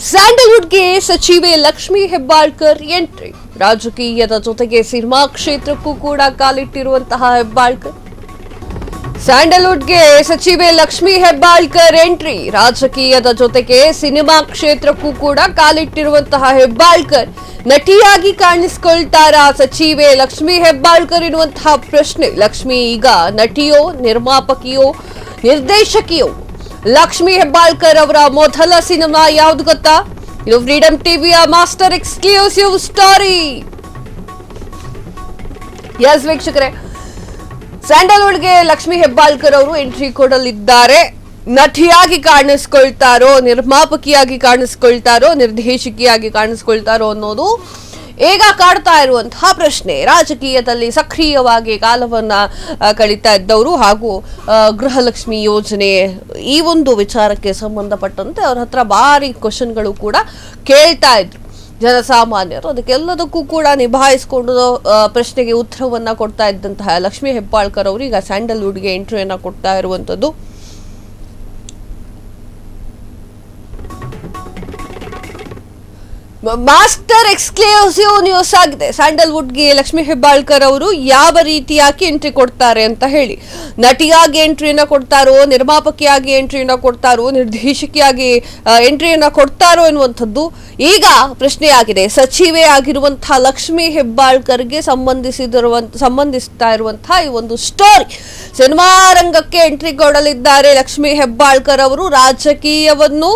ಸ್ಯಾಂಡಲ್ವುಡ್ಗೆ ಸಚಿವೆ ಲಕ್ಷ್ಮೀ ಹೆಬ್ಬಾಳ್ಕರ್ ಎಂಟ್ರಿ. ರಾಜಕೀಯದ ಜೊತೆಗೆ ಸಿನಿಮಾ ಕ್ಷೇತ್ರಕ್ಕೂ ಕೂಡ ಕಾಲಿಟ್ಟಿರುವಂತಹ ಹೆಬ್ಬಾಳ್ಕರ್. ಸ್ಯಾಂಡಲ್ವುಡ್ಗೆ ಸಚಿವೆ ಲಕ್ಷ್ಮೀ ಹೆಬ್ಬಾಳ್ಕರ್ ಎಂಟ್ರಿ. ರಾಜಕೀಯದ ಜೊತೆಗೆ ಸಿನಿಮಾ ಕ್ಷೇತ್ರಕ್ಕೂ ಕೂಡ ಕಾಲಿಟ್ಟಿರುವಂತಹ ಹೆಬ್ಬಾಳ್ಕರ್ ನಟಿಯಾಗಿ ಕಾಣಿಸಿಕೊಳ್ತಾರಾ ಸಚಿವೆ ಲಕ್ಷ್ಮೀ ಹೆಬ್ಬಾಳ್ಕರ್ ಎನ್ನುವಂತಹ ಪ್ರಶ್ನೆ. ಲಕ್ಷ್ಮಿ ಈಗ ನಟಿಯೋ, ನಿರ್ಮಾಪಕಿಯೋ, ನಿರ್ದೇಶಕಿಯೋ? ಲಕ್ಷ್ಮೀ ಹೆಬ್ಬಾಳ್ಕರ್ ಅವರ ಮೊದಲ ಸಿನಿಮಾ ಯಾವುದು ಗೊತ್ತಾ? ಇದು ಫ್ರೀಡಂ ಟಿವಿಯ ಮಾಸ್ಟರ್ ಎಕ್ಸ್ಕ್ಲೂಸಿವ್ ಸ್ಟೋರಿ. ಎಸ್ ವೀಕ್ಷಕರೇ, ಸ್ಯಾಂಡಲ್ವುಡ್ಗೆ ಲಕ್ಷ್ಮೀ ಹೆಬ್ಬಾಳ್ಕರ್ ಅವರು ಎಂಟ್ರಿ ಕೊಡಲಿದ್ದಾರೆ. ನಟಿಯಾಗಿ ಕಾಣಿಸ್ಕೊಳ್ತಾರೋ, ನಿರ್ಮಾಪಕಿಯಾಗಿ ಕಾಣಿಸ್ಕೊಳ್ತಾರೋ, ನಿರ್ದೇಶಕಿಯಾಗಿ ಕಾಣಿಸ್ಕೊಳ್ತಾರೋ ಅನ್ನೋದು ಈಗ ಕಾಡ್ತಾ ಇರುವಂತಹ ಪ್ರಶ್ನೆ. ರಾಜಕೀಯದಲ್ಲಿ ಸಕ್ರಿಯವಾಗಿ ಕಾಲವನ್ನ ಕಳೀತಾ ಇದ್ದವರು ಹಾಗೂ ಗೃಹಲಕ್ಷ್ಮಿ ಯೋಜನೆ ಈ ಒಂದು ವಿಚಾರಕ್ಕೆ ಸಂಬಂಧಪಟ್ಟಂತೆ ಅವ್ರ ಹತ್ರ ಭಾರಿ ಕ್ವಶನ್ಗಳು ಕೂಡ ಕೇಳ್ತಾ ಇದ್ರು ಜನಸಾಮಾನ್ಯರು. ಅದಕ್ಕೆಲ್ಲದಕ್ಕೂ ಕೂಡ ನಿಭಾಯಿಸಿಕೊಂಡು ಪ್ರಶ್ನೆಗೆ ಉತ್ತರವನ್ನ ಕೊಡ್ತಾ ಇದ್ದಂತಹ ಲಕ್ಷ್ಮೀ ಹೆಬ್ಬಾಳ್ಕರ್ ಅವರು ಈಗ ಸ್ಯಾಂಡಲ್ವುಡ್ಗೆ ಎಂಟ್ರಿಯನ್ನ ಕೊಡ್ತಾ ಇರುವಂತದ್ದು. ಮಾಸ್ಟರ್ ಎಕ್ಸ್ಕ್ಲೂಸಿವ್ ನ್ಯೂಸ್ ಆಗಿದೆ. ಸ್ಯಾಂಡಲ್ವುಡ್ಗೆ ಲಕ್ಷ್ಮೀ ಹೆಬ್ಬಾಳ್ಕರ್ ಅವರು ಯಾವ ರೀತಿಯಾಗಿ ಎಂಟ್ರಿ ಕೊಡ್ತಾರೆ ಅಂತ ಹೇಳಿ. ನಟಿಯಾಗಿ ಎಂಟ್ರಿಯನ್ನ ಕೊಡ್ತಾರೋ, ನಿರ್ಮಾಪಕಿಯಾಗಿ ಎಂಟ್ರಿಯನ್ನ ಕೊಡ್ತಾರೋ, ನಿರ್ದೇಶಕಿಯಾಗಿ ಎಂಟ್ರಿಯನ್ನ ಕೊಡ್ತಾರೋ ಎನ್ನುವಂಥದ್ದು ಈಗ ಪ್ರಶ್ನೆಯಾಗಿದೆ. ಸಚಿವೆ ಆಗಿರುವಂತಹ ಲಕ್ಷ್ಮೀ ಹೆಬ್ಬಾಳ್ಕರ್ಗೆ ಸಂಬಂಧಿಸ್ತಾ ಇರುವಂತಹ ಈ ಒಂದು ಸ್ಟೋರಿ. ಸಿನಿಮಾ ರಂಗಕ್ಕೆ ಎಂಟ್ರಿ ಕೊಡಲಿದ್ದಾರೆ ಲಕ್ಷ್ಮೀ ಹೆಬ್ಬಾಳ್ಕರ್ ಅವರು. ರಾಜಕೀಯವನ್ನು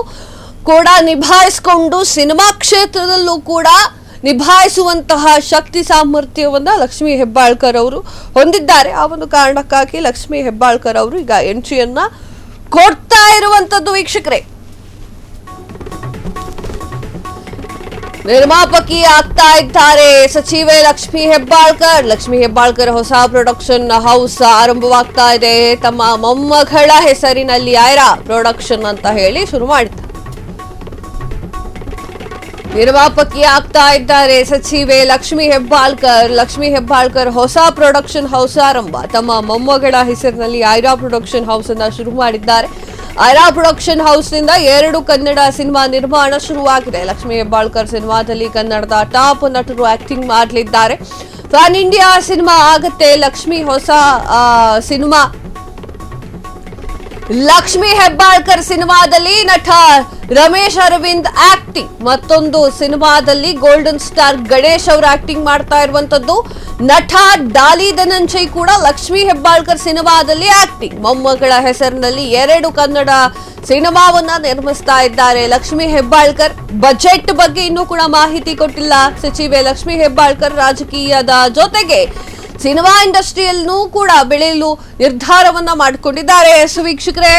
ಕೂಡ ನಿಭಾಯಿಸಿಕೊಂಡು ಸಿನಿಮಾ ಕ್ಷೇತ್ರದಲ್ಲೂ ಕೂಡ ನಿಭಾಯಿಸುವಂತಹ ಶಕ್ತಿ ಸಾಮರ್ಥ್ಯವನ್ನ ಲಕ್ಷ್ಮೀ ಹೆಬ್ಬಾಳ್ಕರ್ ಅವರು ಹೊಂದಿದ್ದಾರೆ. ಆ ಒಂದು ಕಾರಣಕ್ಕಾಗಿ ಲಕ್ಷ್ಮೀ ಹೆಬ್ಬಾಳ್ಕರ್ ಅವರು ಈಗ ಎಂಟ್ರಿಯನ್ನ ಕೊಡ್ತಾ ಇರುವಂತದ್ದು. ವೀಕ್ಷಕರೇ, ನಿರ್ಮಾಪಕಿ ಆಗ್ತಾ ಇದ್ದಾರೆ ಸಚಿವೆ ಲಕ್ಷ್ಮೀ ಹೆಬ್ಬಾಳ್ಕರ್. ಲಕ್ಷ್ಮೀ ಹೆಬ್ಬಾಳ್ಕರ್ ಹೊಸ ಪ್ರೊಡಕ್ಷನ್ ಹೌಸ್ ಆರಂಭವಾಗ್ತಾ ಇದೆ. ತಮ್ಮ ಮೊಮ್ಮಗಳ ಹೆಸರಿನಲ್ಲಿ ಐರಾ ಪ್ರೊಡಕ್ಷನ್ ಅಂತ ಹೇಳಿ ಶುರು ಮಾಡಿದ್ದಾರೆ. ನಿರ್ಮಾಪಕಿ ಆಗ್ತಾ ಇದ್ದಾರೆ ಸಚಿವೆ ಲಕ್ಷ್ಮೀ ಹೆಬ್ಬಾಳ್ಕರ್. ಲಕ್ಷ್ಮೀ ಹೆಬ್ಬಾಳ್ಕರ್ ಹೊಸ ಪ್ರೊಡಕ್ಷನ್ ಹೌಸ್ ಆರಂಭ. ತಮ್ಮ ಮೊಮ್ಮಗಳ ಹೆಸರಿನಲ್ಲಿ ಐರಾ ಪ್ರೊಡಕ್ಷನ್ ಹೌಸ್ ಅನ್ನ ಶುರು ಮಾಡಿದ್ದಾರೆ. ಐರಾ ಪ್ರೊಡಕ್ಷನ್ ಹೌಸ್ ನಿಂದ 2 ಕನ್ನಡ ಸಿನಿಮಾ ನಿರ್ಮಾಣ ಶುರುವಾಗಿದೆ. ಲಕ್ಷ್ಮೀ ಹೆಬ್ಬಾಳ್ಕರ್ ಸಿನಿಮಾದಲ್ಲಿ ಕನ್ನಡದ ಟಾಪ್ ನಟರು ಆಕ್ಟಿಂಗ್ ಮಾಡಲಿದ್ದಾರೆ. ಪ್ಯಾನ್ ಇಂಡಿಯಾ ಸಿನಿಮಾ ಆಗುತ್ತೆ ಲಕ್ಷ್ಮಿ ಹೊಸ ಸಿನಿಮಾ. ಲಕ್ಷ್ಮೀ ಹೆಬ್ಬಾಳ್ಕರ್ ಸಿನಿಮಾದಲ್ಲಿ ನಟ ರಮೇಶ್ ಅರವಿಂದ್ ಆಕ್ಟಿಂಗ್. ಮತ್ತೊಂದು ಸಿನಿಮಾದಲ್ಲಿ ಗೋಲ್ಡನ್ ಸ್ಟಾರ್ ಗಣೇಶ್ ಅವರು ಆಕ್ಟಿಂಗ್ ಮಾಡ್ತಾ ಇರುವಂತದ್ದು. ನಟ ಡಾಲಿ ಧನಂಜಯ್ ಕೂಡ ಲಕ್ಷ್ಮೀ ಹೆಬ್ಬಾಳ್ಕರ್ ಸಿನಿಮಾದಲ್ಲಿ ಆಕ್ಟಿಂಗ್. ಮೊಮ್ಮಗಳ ಹೆಸರಿನಲ್ಲಿ 2 ಕನ್ನಡ ಸಿನಿಮಾವನ್ನ ನಿರ್ಮಿಸ್ತಾ ಇದ್ದಾರೆ ಲಕ್ಷ್ಮೀ ಹೆಬ್ಬಾಳ್ಕರ್. ಬಜೆಟ್ ಬಗ್ಗೆ ಇನ್ನೂ ಕೂಡ ಮಾಹಿತಿ ಕೊಟ್ಟಿಲ್ಲ ಸಚಿವೆ ಲಕ್ಷ್ಮೀ ಹೆಬ್ಬಾಳ್ಕರ್. ರಾಜಕೀಯದ ಜೊತೆಗೆ ಸಿನಿಮಾ ಇಂಡಸ್ಟ್ರಿಯಲ್ಲೂ ಕೂಡ ಬೆಳೆಯಲು ನಿರ್ಧಾರವನ್ನ ಮಾಡಿಕೊಂಡಿದ್ದಾರೆ. ವೀಕ್ಷಕರೇ,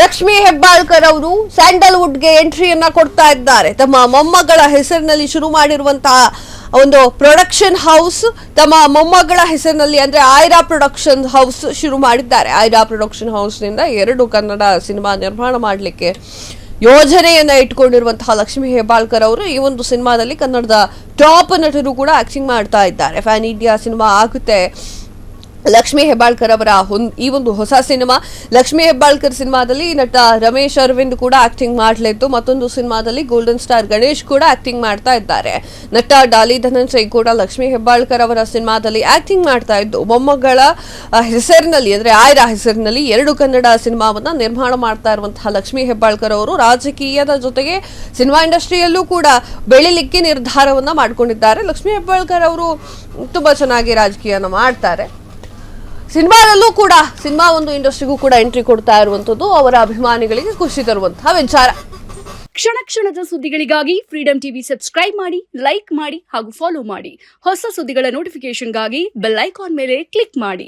ಲಕ್ಷ್ಮೀ ಹೆಬ್ಬಾಳ್ಕರ್ ಅವರು ಸ್ಯಾಂಡಲ್ವುಡ್ಗೆ ಎಂಟ್ರಿಯನ್ನ ಕೊಡ್ತಾ ಇದ್ದಾರೆ. ತಮ್ಮ ಮೊಮ್ಮಗಳ ಹೆಸರಿನಲ್ಲಿ ಶುರು ಮಾಡಿರುವಂತಹ ಒಂದು ಪ್ರೊಡಕ್ಷನ್ ಹೌಸ್, ತಮ್ಮ ಮೊಮ್ಮಗಳ ಹೆಸರಿನಲ್ಲಿ ಅಂದ್ರೆ ಐರಾ ಪ್ರೊಡಕ್ಷನ್ ಹೌಸ್ ಶುರು ಮಾಡಿದ್ದಾರೆ. ಐರಾ ಪ್ರೊಡಕ್ಷನ್ ಹೌಸ್ ನಿಂದ 2 ಕನ್ನಡ ಸಿನಿಮಾ ನಿರ್ಮಾಣ ಮಾಡಲಿಕ್ಕೆ ಯೋಜನೆಯನ್ನ ಇಟ್ಕೊಂಡಿರುವಂತಹ ಲಕ್ಷ್ಮೀ ಹೆಬ್ಬಾಳ್ಕರ್ ಅವರು ಈ ಒಂದು ಸಿನಿಮಾದಲ್ಲಿ ಕನ್ನಡದ ಟಾಪ್ ನಟರು ಕೂಡ ಆಕ್ಟಿಂಗ್ ಮಾಡ್ತಾ ಇದ್ದಾರೆ. ಫ್ಯಾನ್ ಇಂಡಿಯಾ ಸಿನಿಮಾ ಆಗುತ್ತೆ ಲಕ್ಷ್ಮೀ ಹೆಬ್ಬಾಳ್ಕರ್ ಅವರ ಈ ಒಂದು ಹೊಸ ಸಿನಿಮಾ. ಲಕ್ಷ್ಮೀ ಹೆಬ್ಬಾಳ್ಕರ್ ಸಿನಿಮಾದಲ್ಲಿ ನಟ ರಮೇಶ್ ಅರವಿಂದ್ ಕೂಡ ಆಕ್ಟಿಂಗ್ ಮಾಡಲಿದ್ದು, ಮತ್ತೊಂದು ಸಿನಿಮಾದಲ್ಲಿ ಗೋಲ್ಡನ್ ಸ್ಟಾರ್ ಗಣೇಶ್ ಕೂಡ ಆಕ್ಟಿಂಗ್ ಮಾಡ್ತಾ ಇದ್ದಾರೆ. ನಟ ಡಾಲಿ ಧನಂಜಯ್ ಕೂಡ ಲಕ್ಷ್ಮೀ ಹೆಬ್ಬಾಳ್ಕರ್ ಅವರ ಸಿನಿಮಾದಲ್ಲಿ ಆಕ್ಟಿಂಗ್ ಮಾಡ್ತಾ ಇದ್ದು, ಮೊಮ್ಮಗಳ ಹೆಸರಿನಲ್ಲಿ ಅಂದ್ರೆ ಐರಾ ಹೆಸರಿನಲ್ಲಿ 2 ಕನ್ನಡ ಸಿನಿಮಾವನ್ನ ನಿರ್ಮಾಣ ಮಾಡ್ತಾ ಇರುವಂತಹ ಲಕ್ಷ್ಮೀ ಹೆಬ್ಬಾಳ್ಕರ್ ಅವರು ರಾಜಕೀಯದ ಜೊತೆಗೆ ಸಿನಿಮಾ ಇಂಡಸ್ಟ್ರಿಯಲ್ಲೂ ಕೂಡ ಬೆಳಿಲಿಕ್ಕೆ ನಿರ್ಧಾರವನ್ನ ಮಾಡಿಕೊಂಡಿದ್ದಾರೆ. ಲಕ್ಷ್ಮೀ ಹೆಬ್ಬಾಳ್ಕರ್ ಅವರು ತುಂಬಾ ಚೆನ್ನಾಗಿ ರಾಜಕೀಯನ ಮಾಡ್ತಾರೆ. ಸಿನಿಮಾದಲ್ಲೂ ಕೂಡ ಸಿನಿಮಾ ಒಂದು ಇಂಡಸ್ಟ್ರಿಗೂ ಕೂಡ ಎಂಟ್ರಿ ಕೊಡ್ತಾ ಇರುವಂತದ್ದು ಅವರ ಅಭಿಮಾನಿಗಳಿಗೆ ಖುಷಿ ತರುವಂತಹ ವಿಚಾರ. ಕ್ಷಣ ಕ್ಷಣದ ಸುದ್ದಿಗಳಿಗಾಗಿ ಫ್ರೀಡಂ ಟಿವಿ ಸಬ್ಸ್ಕ್ರೈಬ್ ಮಾಡಿ, ಲೈಕ್ ಮಾಡಿ ಹಾಗೂ ಫಾಲೋ ಮಾಡಿ. ಹೊಸ ಸುದ್ದಿಗಳ ನೋಟಿಫಿಕೇಶನ್ಗಾಗಿ ಬೆಲ್ ಐಕಾನ್ ಮೇಲೆ ಕ್ಲಿಕ್ ಮಾಡಿ.